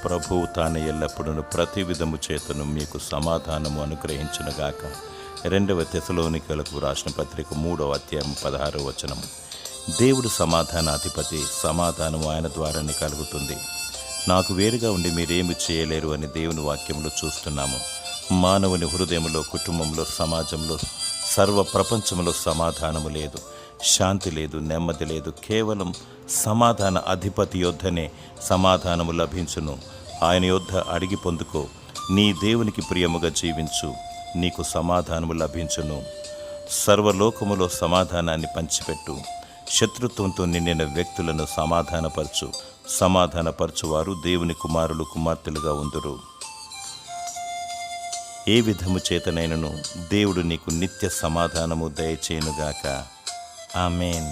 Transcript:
ప్రభువు తాను ఎల్లప్పుడూ ప్రతి విధము చేతను మీకు సమాధానము అనుగ్రహించునుగాక. 2 తెస్సలోనికలకు రాసిన పత్రిక 3వ అధ్యాయం 16వ వచనము. దేవుడు సమాధానాధిపతి. సమాధానము ఆయన ద్వారానే కలుగుతుంది. నాకు వేరుగా ఉండి మీరేమి చేయలేరు అని దేవుని వాక్యంలో చూస్తున్నాము. మానవుని హృదయంలో, కుటుంబంలో, సమాజంలో, సర్వ ప్రపంచంలో సమాధానము లేదు, శాంతి లేదు, నెమ్మది లేదు. కేవలం సమాధాన అధిపతి యొద్దనే సమాధానము లభించును. ఆయన యొద్ద అడిగి పొందుకో. నీ దేవునికి ప్రియముగా జీవించు, నీకు సమాధానము లభించును. సర్వలోకములో సమాధానాన్ని పంచిపెట్టు. శత్రుత్వంతో నిండిన వ్యక్తులను సమాధానపరచు. సమాధానపరచువారు దేవుని కుమారులు, కుమార్తెలుగా ఉందురు. ఏ విధము చేతనైనను దేవుడు నీకు నిత్య సమాధానము దయచేయునుగాక. ఆమేన్.